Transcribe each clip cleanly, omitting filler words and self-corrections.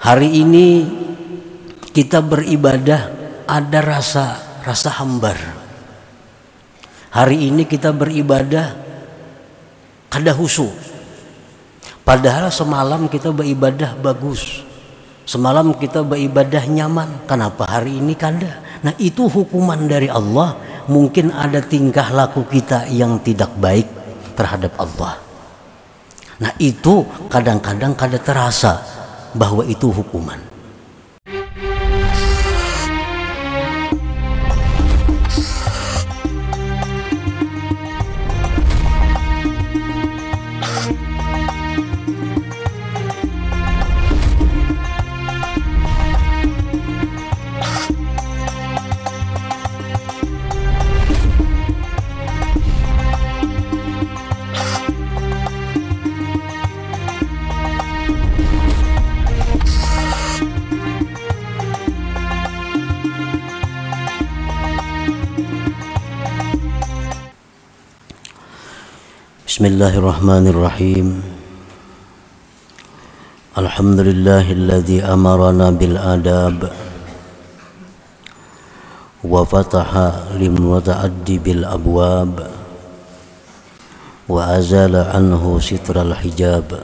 Hari ini kita beribadah ada rasa hambar. Hari ini kita beribadah kada khusyuk. Padahal semalam kita beribadah bagus. Semalam kita beribadah nyaman. Kenapa hari ini kada? Nah, itu hukuman dari Allah. Mungkin ada tingkah laku kita yang tidak baik terhadap Allah. Nah, itu kadang-kadang kada terasa bahwa itu hukuman. Bismillahirrahmanirrahim. Alhamdulillahilladzi amarana bil adab wa fataha lil muta'addi bil abwab wa azala anhu sitral hijab.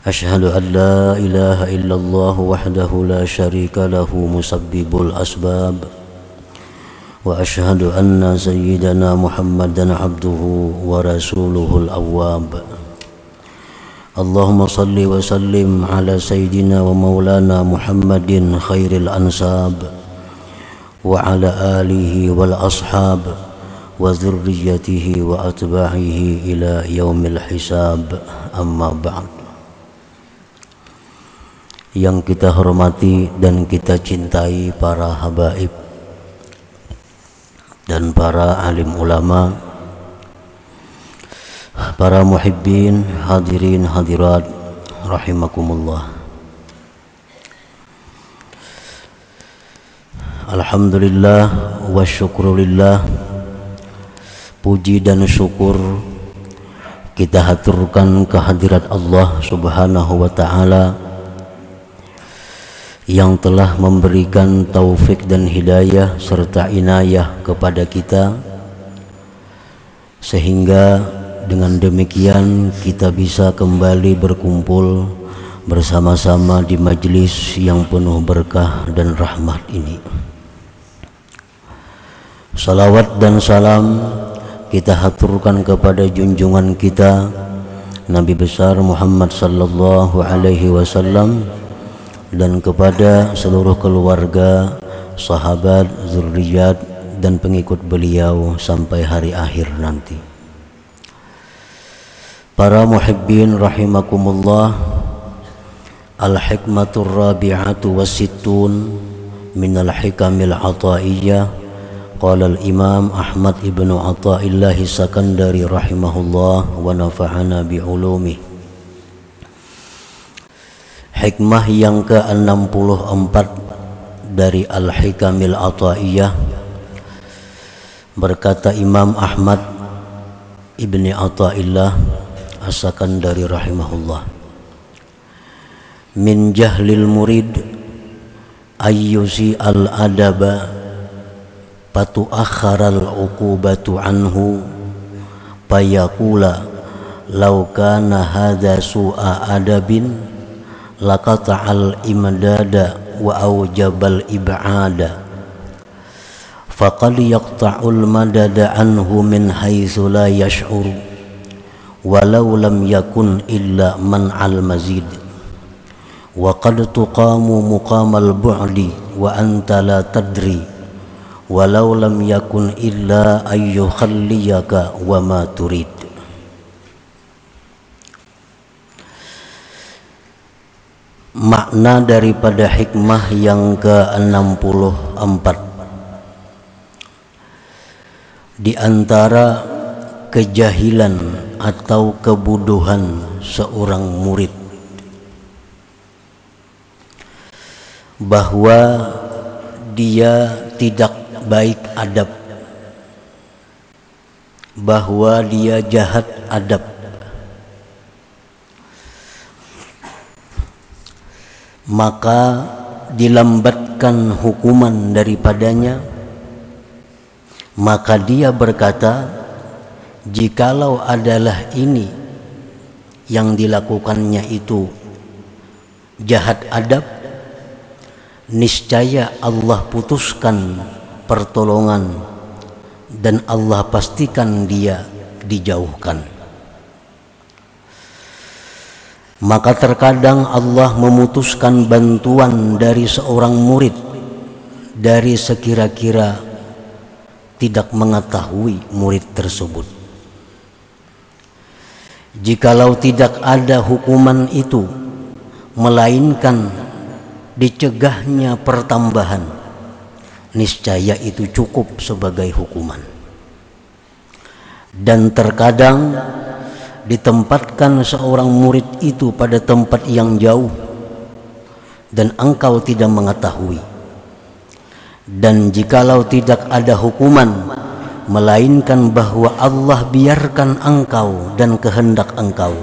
Ashhadu an la ilaha illallah wahdahu la syarika lahu musabbibul asbab. Wa ashhadu anna sayyidana Muhammadan abduhu wa rasuluhul awwab. Allahumma salli wa sallim ala sayyidina wa maulana Muhammadin khairil ansab wa ala alihi wal ashab wa dzurriyyatihi wa atba'ihi ila yaumil hisab. Amma ba'd. Yang kita hormati dan kita cintai para habaib dan para alim ulama, para muhibbin, hadirin hadirat rahimakumullah. Alhamdulillah wa syukrulillah. Puji dan syukur kita haturkan kehadirat Allah Subhanahu wa ta'ala yang telah memberikan taufik dan hidayah serta inayah kepada kita, sehingga dengan demikian kita bisa kembali berkumpul bersama-sama di majelis yang penuh berkah dan rahmat ini. Salawat dan salam kita haturkan kepada junjungan kita Nabi besar Muhammad sallallahu alaihi wasallam dan kepada seluruh keluarga, sahabat, zurriyat dan pengikut beliau sampai hari akhir nanti. Para muhibbin rahimakumullah, al-hikmatur rabi'atu wasittun minal hikamil ata'iyyah. Qala al-imam Ahmad ibnu Athaillah Sakandari rahimahullah wa nafa'ana bi'ulumih. Hikmah yang ke-64 dari Al-Hikamil Athaiyah, berkata Imam Ahmad ibni Athaillah As-Sakandari rahimahullah, min jahlil murid ayyusi al-adaba patu'akharal uqubatu anhu payakula law kana hadha su'a adabin laqata'al imdada wa awjabal ib'ada faqad yaqta'ul madada anhu min haitsu la yash'uru walau lam yakun illa man'al mazid wa qad tuqamu muqamal bu'di wa anta la tadri walau lam yakun illa ayyukhalliyaka wa ma turid. Makna daripada hikmah yang ke-64, di antara kejahilan atau kebodohan seorang murid, bahwa dia tidak baik adab, bahwa dia jahat adab. maka dilambatkan hukuman daripadanya, maka dia berkata, jikalau adalah ini yang dilakukannya itu jahat adab, niscaya Allah putuskan pertolongan dan Allah pastikan dia dijauhkan. Maka terkadang Allah memutuskan bantuan dari seorang murid dari sekira-kira tidak mengetahui murid tersebut. Jikalau tidak ada hukuman itu, melainkan dicegahnya pertambahan, niscaya itu cukup sebagai hukuman. Dan terkadang ditempatkan seorang murid itu pada tempat yang jauh dan engkau tidak mengetahui. Dan jikalau tidak ada hukuman, melainkan bahwa Allah biarkan engkau dan kehendak engkau,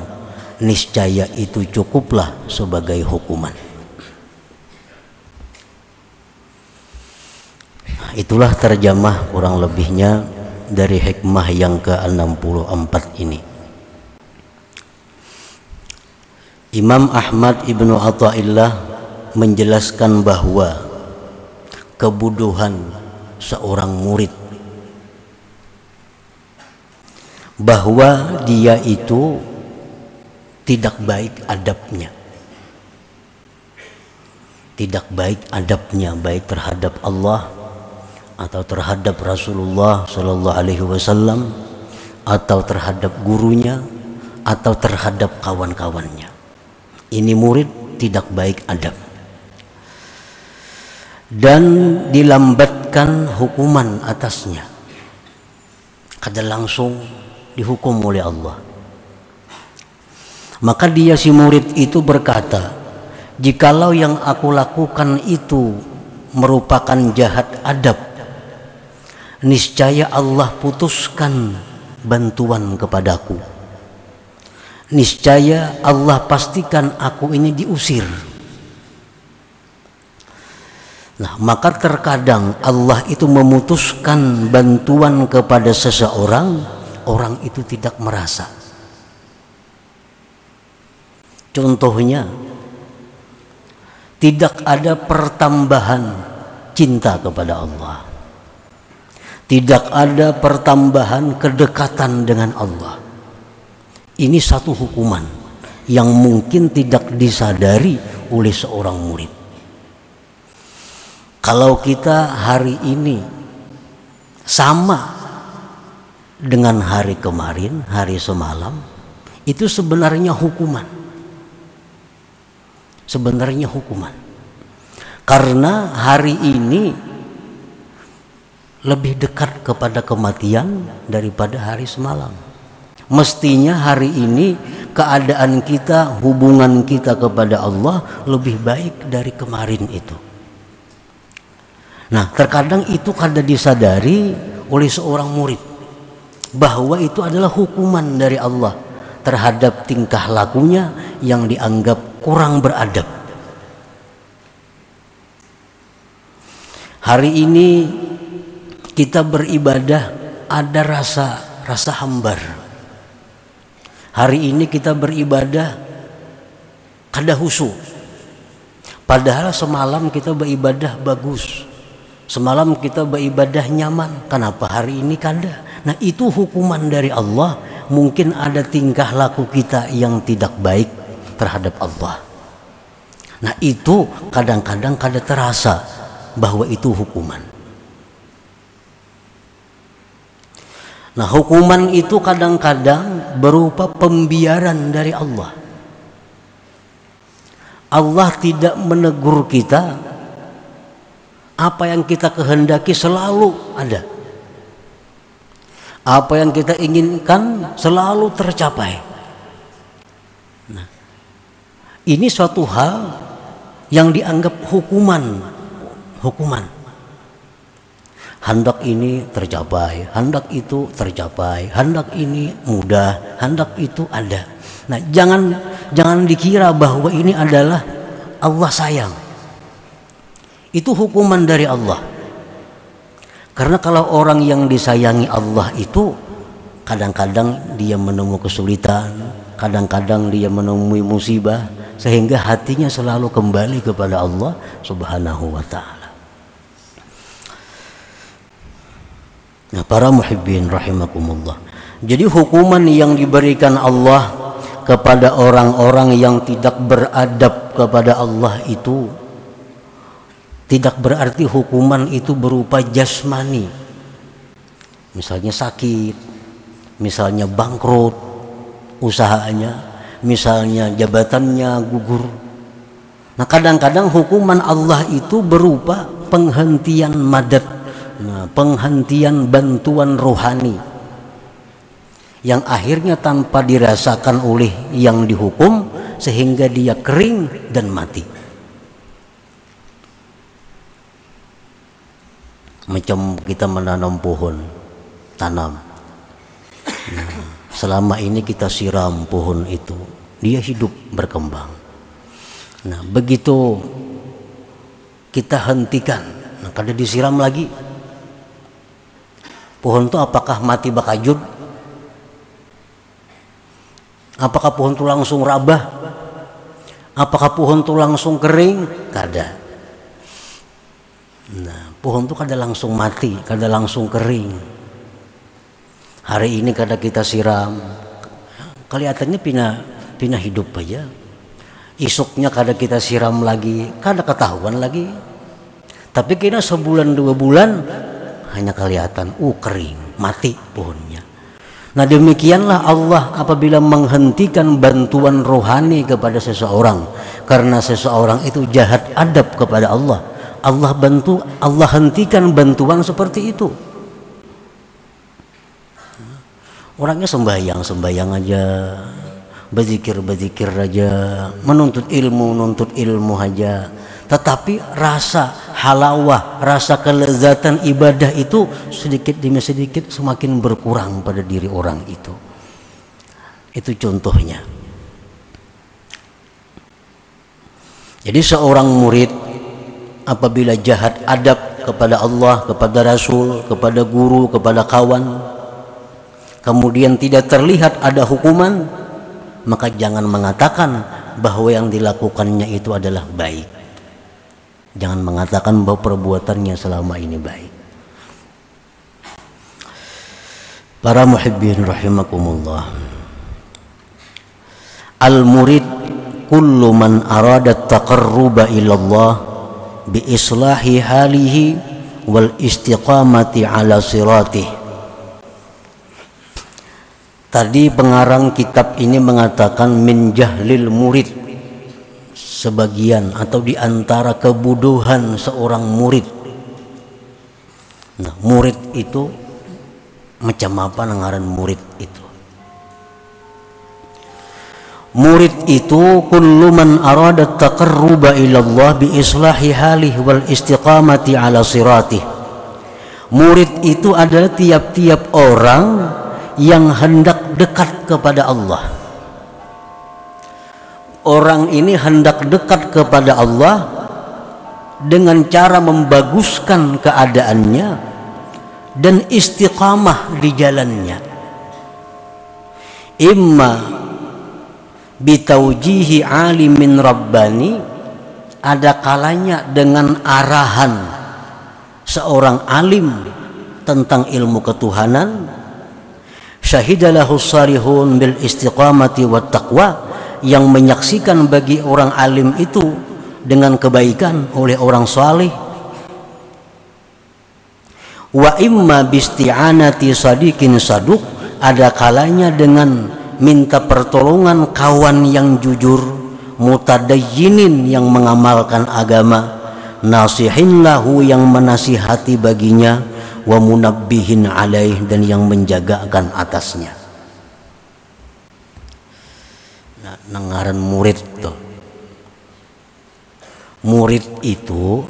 niscaya itu cukuplah sebagai hukuman. Itulah terjemah kurang lebihnya dari hikmah yang ke-64 ini. Imam Ahmad ibnu Athaillah menjelaskan bahwa kebodohan seorang murid, bahwa dia itu tidak baik adabnya, baik terhadap Allah atau terhadap Rasulullah Sallallahu Alaihi Wasallam atau terhadap gurunya atau terhadap kawan-kawannya. Ini murid tidak baik adab dan dilambatkan hukuman atasnya, kada langsung dihukum oleh Allah. Maka dia si murid itu berkata, jikalau yang aku lakukan itu merupakan jahat adab, niscaya Allah putuskan bantuan kepadaku, niscaya Allah pastikan aku ini diusir. Nah, maka terkadang Allah itu memutuskan bantuan kepada seseorang, orang itu tidak merasa. Contohnya, tidak ada pertambahan cinta kepada Allah, tidak ada pertambahan kedekatan dengan Allah. Ini satu hukuman yang mungkin tidak disadari oleh seorang murid. Kalau kita hari ini sama dengan hari kemarin, hari semalam, itu sebenarnya hukuman. Karena hari ini lebih dekat kepada kematian daripada hari semalam. Mestinya hari ini keadaan kita, hubungan kita kepada Allah lebih baik dari kemarin itu. Nah, terkadang itu kada disadari oleh seorang murid bahwa itu adalah hukuman dari Allah terhadap tingkah lakunya yang dianggap kurang beradab. Hari ini kita beribadah ada rasa hambar. Hari ini kita beribadah kada khusyuk. Padahal semalam kita beribadah bagus. Semalam kita beribadah nyaman. Kenapa hari ini kada? Nah, itu hukuman dari Allah. Mungkin ada tingkah laku kita yang tidak baik terhadap Allah. Nah, itu kadang-kadang kada terasa bahwa itu hukuman. Nah, hukuman itu kadang-kadang berupa pembiaran dari Allah. Allah tidak menegur kita. Apa yang kita kehendaki selalu ada. Apa yang kita inginkan selalu tercapai. Nah, ini suatu hal yang dianggap hukuman. Hendak ini tercapai, hendak itu tercapai, hendak ini mudah, hendak itu ada. Nah, jangan dikira bahwa ini adalah Allah sayang. Itu hukuman dari Allah. Karena kalau orang yang disayangi Allah itu kadang-kadang dia menemui kesulitan, kadang-kadang dia menemui musibah, sehingga hatinya selalu kembali kepada Allah Subhanahu wa ta'ala. Nah, para muhibbin rahimakumullah. Jadi hukuman yang diberikan Allah kepada orang-orang yang tidak beradab kepada Allah itu tidak berarti hukuman itu berupa jasmani. Misalnya sakit, misalnya bangkrut usahanya, misalnya jabatannya gugur. Nah, kadang-kadang hukuman Allah itu berupa penghentian madad, penghentian bantuan rohani, yang akhirnya tanpa dirasakan oleh yang dihukum sehingga dia kering dan mati. Macam kita menanam pohon, tanam. Nah, selama ini kita siram pohon itu, dia hidup berkembang. Nah, begitu kita hentikan, nah, kada disiram lagi, pohon itu apakah mati bakajud? Apakah pohon itu langsung rabah? Apakah pohon itu langsung kering? Kada. Nah, pohon itu kada langsung mati, kada langsung kering. Hari ini kada kita siram, kelihatannya pindah hidup aja. Isuknya kada kita siram lagi, kada ketahuan lagi. Tapi kira sebulan 2 bulan hanya kelihatan, kering, mati pohonnya. Nah, demikianlah Allah apabila menghentikan bantuan rohani kepada seseorang karena seseorang itu jahat adab kepada Allah. Allah hentikan bantuan seperti itu. Orangnya sembahyang aja, berzikir aja, menuntut ilmu aja. Tetapi rasa halawah, rasa kelezatan ibadah itu sedikit demi sedikit semakin berkurang pada diri orang itu. Itu contohnya. Jadi seorang murid apabila jahat adab kepada Allah, kepada Rasul, kepada guru, kepada kawan, kemudian tidak terlihat ada hukuman, maka jangan mengatakan bahwa yang dilakukannya itu adalah baik. Jangan mengatakan bahwa perbuatannya selama ini baik. Para muhibbin rahimakumullah. Al-murid kullu man arada taqarruba ilallah bi islahi halihi wal istiqamati ala siratih. Tadi pengarang kitab ini mengatakan min jahlil murid, sebagian atau di antara kebodohan seorang murid. Nah, murid itu macam apa ngaran murid itu? Murid itu kullu man arada taqarruba ila Allah bi islahi halih wal istiqamati ala siratih. Murid itu adalah tiap-tiap orang yang hendak dekat kepada Allah. Orang ini hendak dekat kepada Allah dengan cara membaguskan keadaannya dan istiqamah di jalannya. Imma bitaujihi alimin rabbani, ada kalanya dengan arahan seorang alim tentang ilmu ketuhanan, syahidalahu salihun bil istiqamati wat taqwa, yang menyaksikan bagi orang alim itu dengan kebaikan oleh orang salih. Wa imma bisti'anati sadiqin saduq, ada kalanya dengan minta pertolongan kawan yang jujur, mutadayyinin yang mengamalkan agama, nasihin lahu yang menasihati baginya, wa munabbihin alaih dan yang menjagakan atasnya. Nah, nengaran murid tuh. Murid itu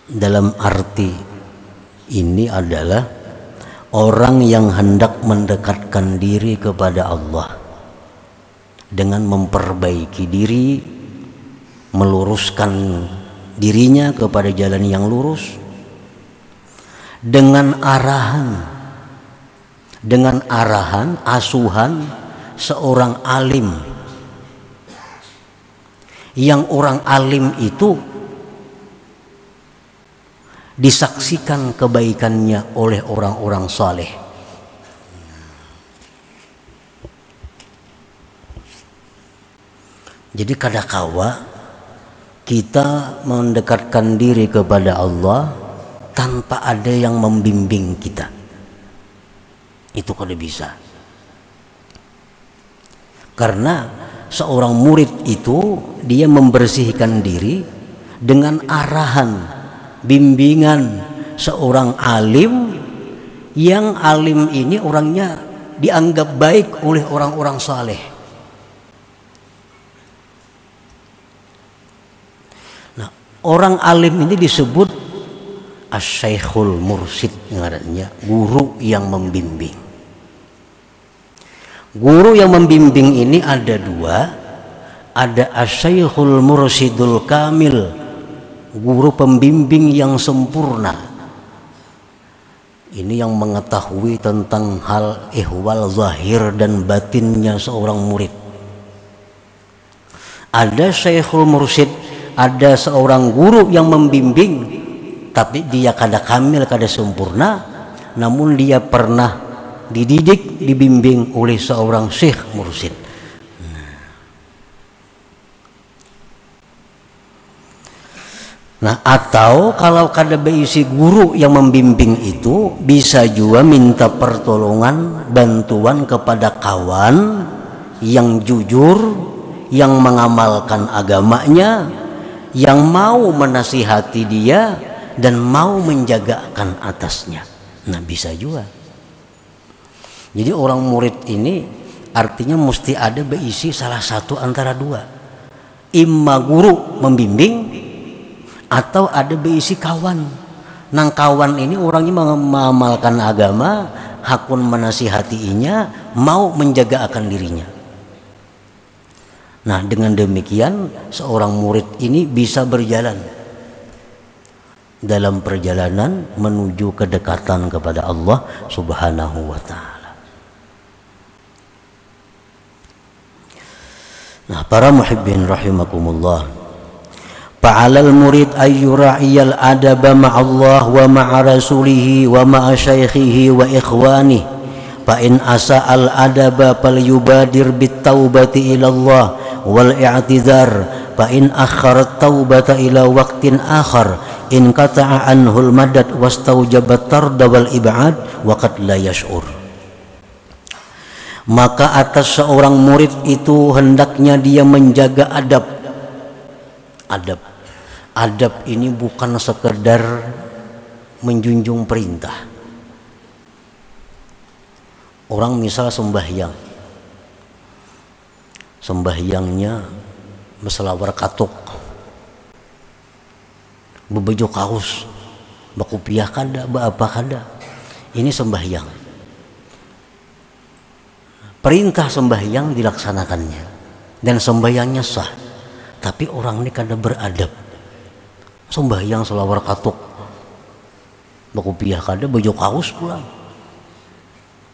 dalam arti ini adalah orang yang hendak mendekatkan diri kepada Allah dengan memperbaiki diri, meluruskan dirinya kepada jalan yang lurus dengan arahan asuhan seorang alim, yang orang alim itu disaksikan kebaikannya oleh orang-orang saleh. Jadi kadangkala kita mendekatkan diri kepada Allah tanpa ada yang membimbing kita. Itu kada bisa. Karena seorang murid itu dia membersihkan diri dengan arahan bimbingan seorang alim, yang alim ini orangnya dianggap baik oleh orang-orang saleh. Nah, orang alim ini disebut asy-syaikhul mursyid, ngarannya guru yang membimbing. Guru yang membimbing ini ada dua, ada asy-syaikhul mursyidul kamil, guru pembimbing yang sempurna. Ini yang mengetahui tentang hal ihwal zahir dan batinnya seorang murid. Ada syekhul mursyid, ada seorang guru yang membimbing, tapi dia kada kamil, kada sempurna, namun dia pernah dididik, dibimbing oleh seorang syekh mursyid. Nah, atau kalau kada beisi guru yang membimbing itu, bisa juga minta pertolongan, bantuan kepada kawan yang jujur, yang mengamalkan agamanya, yang mau menasihati dia dan mau menjagakan atasnya. Nah, bisa juga. Jadi orang murid ini artinya mesti ada beisi salah satu antara dua. Imma guru membimbing, atau ada beisi kawan. Nang kawan ini orangnya mengamalkan agama, hakun menasihatinya, mau menjaga akan dirinya. Nah, dengan demikian seorang murid ini bisa berjalan dalam perjalanan menuju kedekatan kepada Allah Subhanahu wa ta'ala. Nah, para muhibbin rahimakumullah, fa'alal murid ayyura'iyal adaba ma'allah wa ma'a rasulihi wa ma'a syaikhihi wa ikhwanihi, fa in asa'al adaba falyubadir bit taubati ilallah wal i'tizar, fa in akhkharat taubata ila waqtin akhar in qata'a anhul madad wastaujabat tarda wal ib'ad wa qad la yash'ur. Maka atas seorang murid itu hendaknya dia menjaga adab. Adab ini bukan sekedar menjunjung perintah. Orang misal sembahyangnya meselawar katuk, bebejo kaos, bakupiah kada, apa kada. Ini sembahyang. Perintah sembahyang dilaksanakannya dan sembahyangnya sah. Tapi orang ini kada beradab. Sembahyang selawar katuk, bakupiah kada, baju kaos pulang,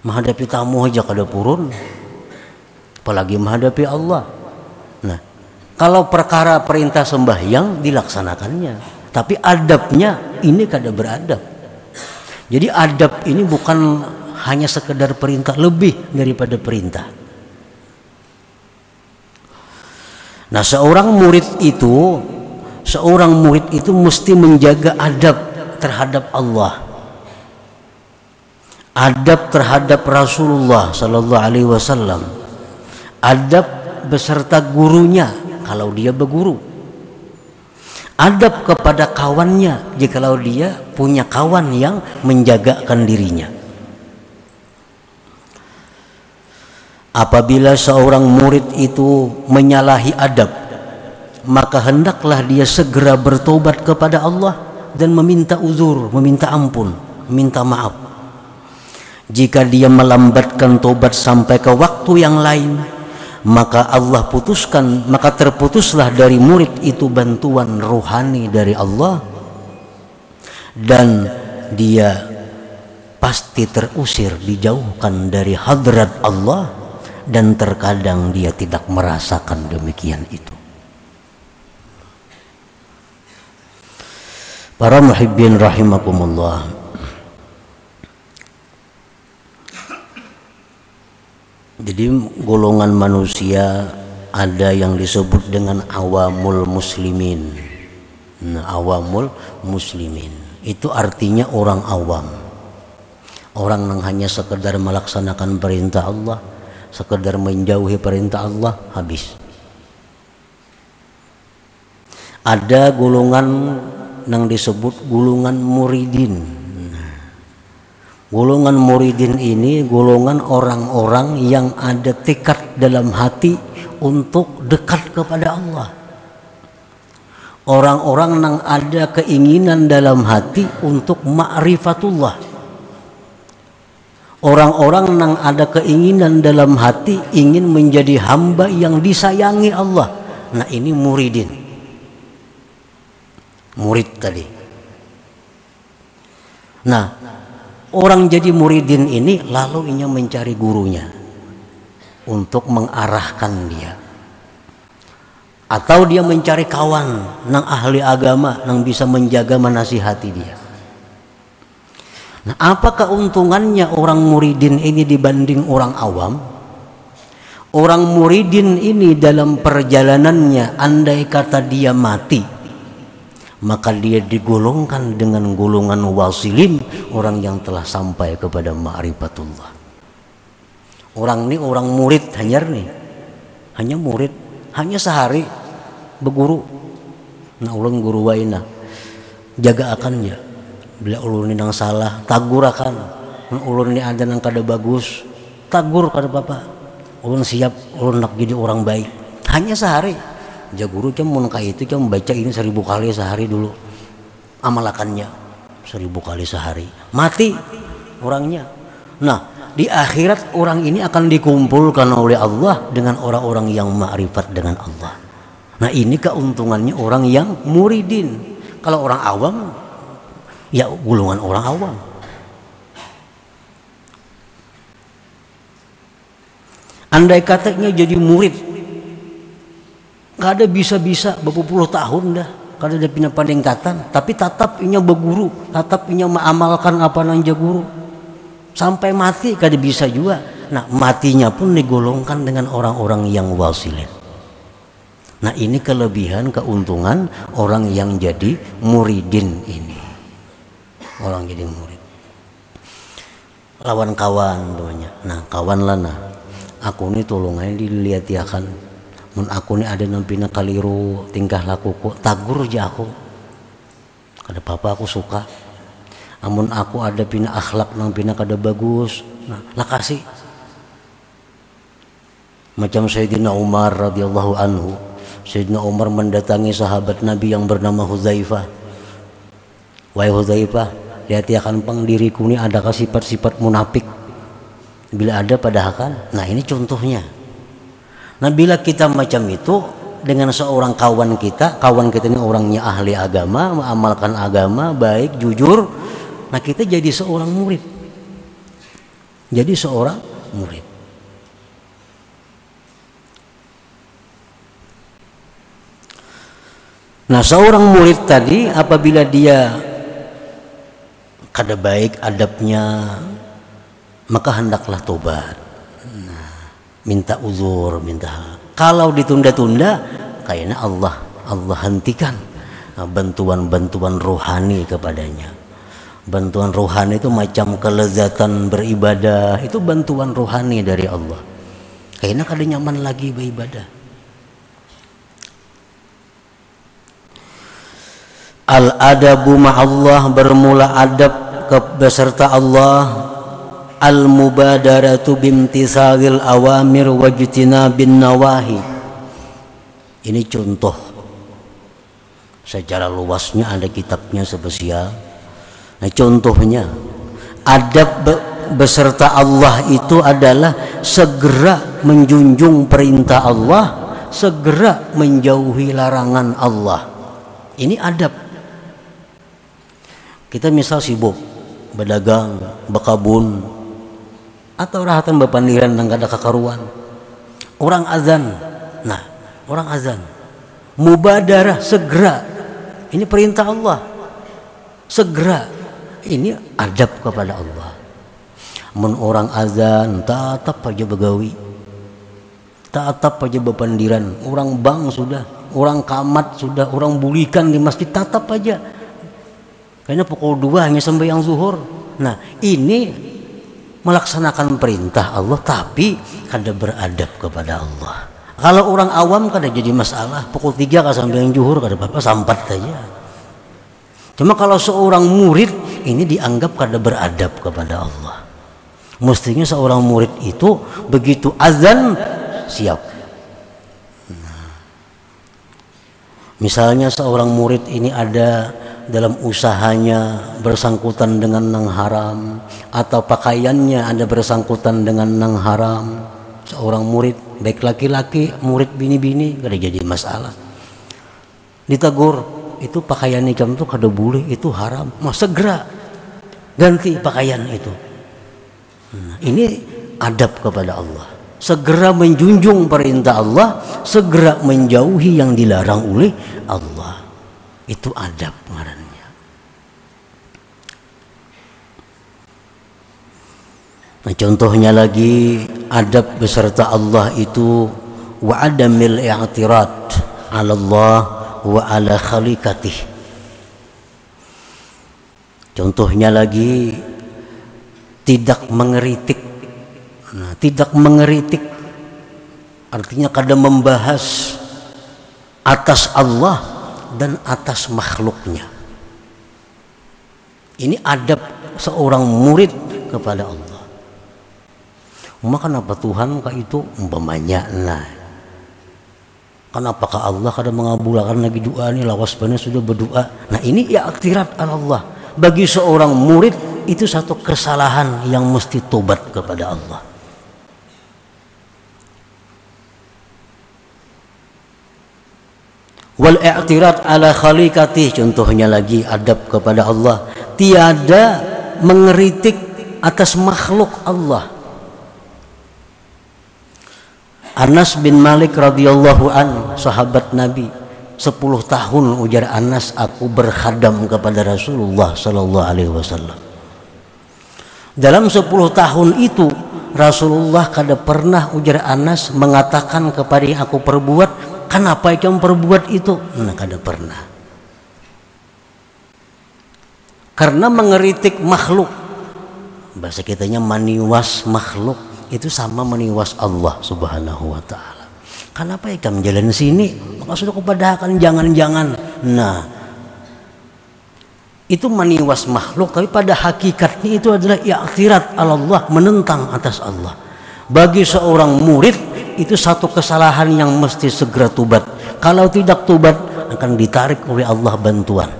menghadapi tamu aja kada purun, apalagi menghadapi Allah. Nah, kalau perkara perintah sembahyang dilaksanakannya, tapi adabnya ini kada beradab. Jadi adab ini bukan hanya sekedar perintah, lebih daripada perintah. Nah, seorang murid itu mesti menjaga adab terhadap Allah, adab terhadap Rasulullah Sallallahu Alaihi Wasallam, adab beserta gurunya kalau dia berguru, adab kepada kawannya jikalau dia punya kawan yang menjagakan dirinya. Apabila seorang murid itu menyalahi adab, maka hendaklah dia segera bertobat kepada Allah dan meminta uzur, meminta ampun, meminta maaf. Jika dia melambatkan tobat sampai ke waktu yang lain, maka Allah putuskan, maka terputuslah dari murid itu bantuan rohani dari Allah, dan dia pasti terusir, dijauhkan dari hadrat Allah, dan terkadang dia tidak merasakan demikian itu. Para muhibbin rahimakumullah, jadi golongan manusia ada yang disebut dengan awamul muslimin. Nah, awamul muslimin itu artinya orang awam, orang yang hanya sekedar melaksanakan perintah Allah, sekedar menjauhi perintah Allah, habis. Ada golongan yang disebut golongan muridin. Golongan muridin ini golongan orang-orang yang ada tekad dalam hati untuk dekat kepada Allah. Orang-orang yang ada keinginan dalam hati untuk ma'rifatullah. Orang-orang yang ada keinginan dalam hati ingin menjadi hamba yang disayangi Allah. Nah, ini muridin. Murid tadi. Nah, orang jadi muridin ini lalu ia mencari gurunya untuk mengarahkan dia, atau dia mencari kawan yang ahli agama yang bisa menjaga menasihati dia. Nah, apa keuntungannya orang muridin ini dibanding orang awam? Orang muridin ini dalam perjalanannya, andai kata dia mati, maka dia digolongkan dengan golongan wasilin, orang yang telah sampai kepada ma'rifatullah. Orang ini orang murid hanya murid, hanya sehari berguru. Nah, ulun guru waina jaga akannya, bila ulun ini nang salah tagur akan, ulun ini ada nang kada bagus tagur kada bapak, ulun siap, ulun nak jadi orang baik. Hanya sehari. Jaguru cuma itu cuma baca ini 1000 kali sehari dulu, amalakannya 1000 kali sehari, mati orangnya. Nah, di akhirat orang ini akan dikumpulkan oleh Allah dengan orang-orang yang ma'rifat dengan Allah. Nah, ini keuntungannya orang yang muridin. Kalau orang awam, ya golongan orang awam. Andai katanya jadi murid, kada bisa-bisa berpuluh tahun dah, kada ada punya peningkatan, tapi tetap inya berguru, tetap inya mengamalkan apa nang jaguru sampai mati kada bisa juga. Nah, matinya pun digolongkan dengan orang-orang yang wasilin. Nah, ini kelebihan keuntungan orang yang jadi muridin ini. Orang jadi murid. Lawan kawan banyak. Nah, kawan lana, aku ini tolong aja dilihat ya kan. Mun aku ni ada nampina kaliru tingkah lakuku, tagur aja aku. Kada apa-apa, aku suka. Amun aku ada pina akhlak nampina kada bagus, nah lakasi. Macam Sayyidina Umar radhiyallahu anhu. Sayyidina Umar mendatangi sahabat Nabi yang bernama Hudzaifah. Wahai Hudzaifah, lihat ya kan pang diriku ni adakah sifat-sifat munafik? Bila ada padahal, nah ini contohnya. Nah, bila kita macam itu dengan seorang kawan kita ini orangnya ahli agama, mengamalkan agama, baik, jujur, nah kita jadi seorang murid. Jadi seorang murid. Nah, seorang murid tadi apabila dia kada baik adabnya, maka hendaklah tobat. Minta uzur, minta. Kalau ditunda-tunda, kayaknya Allah hentikan bantuan-bantuan rohani kepadanya. Bantuan rohani itu macam kelezatan beribadah, itu bantuan rohani dari Allah. Kayaknya kada nyaman lagi beribadah. Al-adabu ma'allah, bermula adab beserta Allah. Al-mubadaratu bimtisalil awamir wajtinabin nawahi. Ini contoh. Secara luasnya ada kitabnya spesial. Nah, contohnya adab beserta Allah itu adalah segera menjunjung perintah Allah, segera menjauhi larangan Allah. Ini adab. Kita misal sibuk berdagang, berkabun, atau rahatan berpandiran dan gak ada kekaruan. Orang azan, orang azan, mubadarah, segera. Ini perintah Allah, segera. Ini adab kepada Allah. Mun orang azan, tatap aja begawi, tatap aja berpandiran. Orang bang sudah, orang kamat sudah, orang bulikan di masjid, tatap aja. Kayaknya pukul 2 hanya sembahyang zuhur. Nah, ini melaksanakan perintah Allah tapi kada beradab kepada Allah. Kalau orang awam kada jadi masalah, pukul 3 kada sembahyang zuhur kada apa-apa, sampat saja. Cuma kalau seorang murid ini dianggap kada beradab kepada Allah. Mestinya seorang murid itu begitu azan siap. Misalnya seorang murid ini ada dalam usahanya bersangkutan dengan nang haram, atau pakaiannya ada bersangkutan dengan nang haram. Seorang murid, baik laki-laki, murid bini-bini, kada jadi masalah. Ditegur, itu pakaian ikam itu kada boleh, itu haram. Segera ganti pakaian itu. Ini adab kepada Allah. Segera menjunjung perintah Allah, segera menjauhi yang dilarang oleh Allah. Itu adab ngarannya. Nah, contohnya lagi adab beserta Allah itu wa adamil i'tirad 'ala Allah wa 'ala khaliqatih. Contohnya lagi tidak mengeritik. Nah, tidak mengeritik artinya kadang membahas atas Allah dan atas makhluknya. Ini adab seorang murid kepada Allah. Kenapa Tuhan kah itu umpamanya? Nah, kenapakah Allah kadang mengabulkan lagi doa ini, lawas benar sudah berdoa. Nah, ini i'tirad Allah. Bagi seorang murid itu satu kesalahan yang mesti tobat kepada Allah. Wal i'tirad ala khaliqatih, contohnya lagi adab kepada Allah, tiada mengeritik atas makhluk Allah. Anas bin Malik radhiyallahu an, sahabat Nabi, 10 tahun ujar Anas aku berkhadam kepada Rasulullah sallallahu alaihi wasallam. Dalam 10 tahun itu Rasulullah kada pernah ujar Anas mengatakan kepada yang aku perbuat, kenapa kamu perbuat itu? Nah, kada pernah. Karena mengeritik makhluk, bahasa kitanya maniwas makhluk, itu sama meniwas Allah subhanahu wa ta'ala. Kenapa kamu jalan sini? Maka sudah kupadahakan jangan-jangan. Nah, itu meniwas makhluk, tapi pada hakikatnya itu adalah i'tirad Allah, menentang atas Allah. Bagi seorang murid itu satu kesalahan yang mesti segera tubat. Kalau tidak tubat akan ditarik oleh Allah bantuan.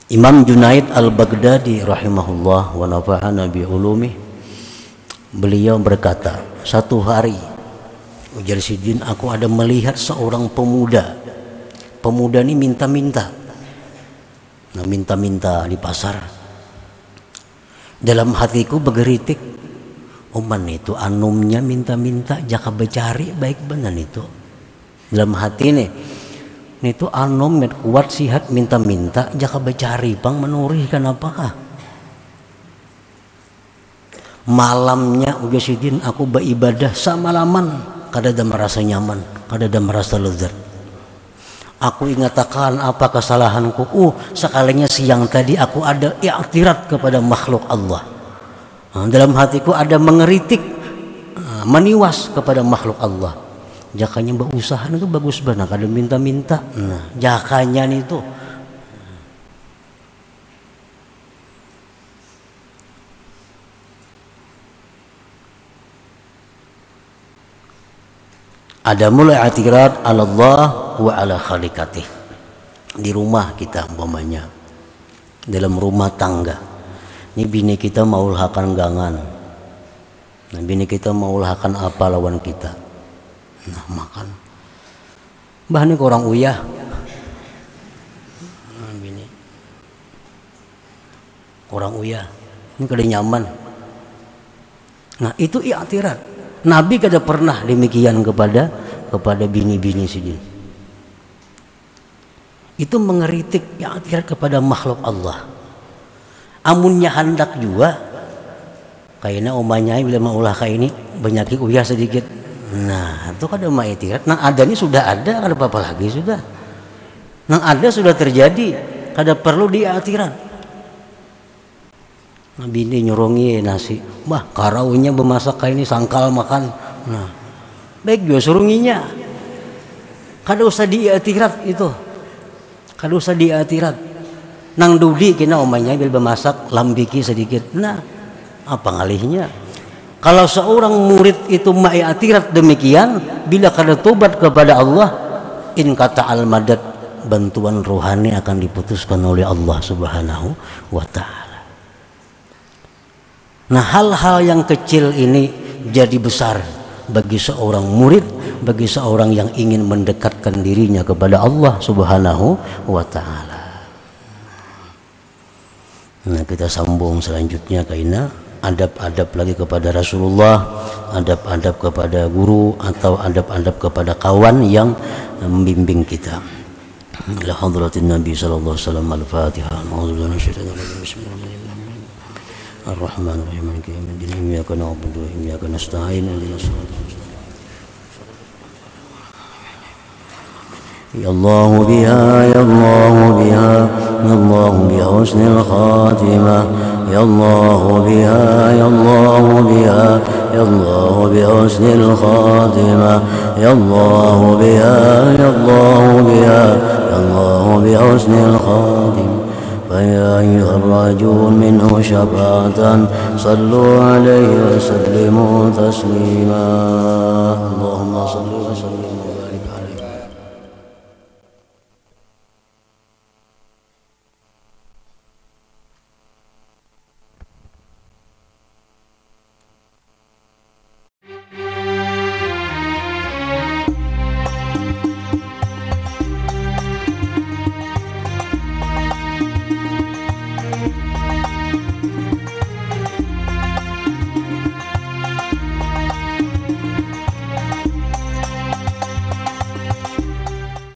Imam Junaid al-Baghdadi rahimahullah wa nafa'ana bi ulumih, beliau berkata, satu hari ujar Sidin, aku ada melihat seorang pemuda. Pemuda ini minta-minta. Nah, minta-minta di pasar. Dalam hatiku bergeritik, oman itu anumnya minta-minta jaka becari baik benar itu. Dalam hati nih, itu anum kuat sihat minta-minta jaka becari pang menurih kenapakah? Malamnya ujar Sidin aku beribadah samalaman. Kada ada merasa nyaman, kada ada merasa lezat. Aku ingatakan apa kesalahanku. Sekalinya siang tadi aku ada i'tirad kepada makhluk Allah. Dalam hatiku ada mengeritik, meniwas kepada makhluk Allah. Jakanya berusaha itu bagus banget, kada minta-minta. Nah, jakanya itu ada mulai i'tirad ala Allah wa ala khaliqatih. Di rumah kita umpamanya, dalam rumah tangga, Ini bini kita maulhakan gangan. Nah, bini kita maulhakan apa lawan kita. Nah, makan. Bah ini orang uyah. Nah, bini. Orang uyah. Ini kada nyaman. Nah, itu i'tirat. Nabi kada pernah demikian kepada bini-bini sini. Itu mengeritik i'tirat kepada makhluk Allah. Amunnya hendak juga kayaknya omanya bila maulah kayak ini banyak uyah sedikit. Nah, itu kan ada i'tirat. Nah, adanya sudah ada, kada apa-apa lagi sudah. Nah, ada sudah terjadi, kada perlu i'tirat. Nah, bini nyorongi nasi, bah karaunya bemasak kayak ini sangkal makan. Nah, baik juga surunginya. Kada usah i'tirat itu. Kada usah i'tirat. Nang dudi kena omanya bil bemasak lambiki sedikit. Nah, apa ngalihnya? Kalau seorang murid itu ma'atirat demikian, bila kada tobat kepada Allah, in kata al-madad, bantuan rohani akan diputuskan oleh Allah Subhanahu wa ta'ala. Nah, hal-hal yang kecil ini jadi besar bagi seorang murid, bagi seorang yang ingin mendekatkan dirinya kepada Allah Subhanahu wa ta'ala. Nah, kita sambung selanjutnya kaina adab-adab lagi kepada Rasulullah, adab-adab kepada guru atau adab-adab kepada kawan yang membimbing kita. La hadratin Nabi sallallahu alaihi wasallam. Al-Fatihah. A'udzubillahi minasyaitonir rajim. Bismillahirrahmanirrahim. Ar-Rahmanir-Rahim. Maliki yaumiddin. Iyyaka na'budu wa iyyaka nasta'in. Ihdinas siratal mustaqim. Ya Allah biha, ya Allah biha, ya Allah bi husnil khatimah. Ya Allah biha, ya Allah biha, ya Allah bi husnil khatimah. Ya Allah biha, ya Allah biha, ya Allah bi husnil khatimah. فيا أيها الراجون منه شفاعة صلوا عليه وسلموا تسليما. اللهم صل وسلم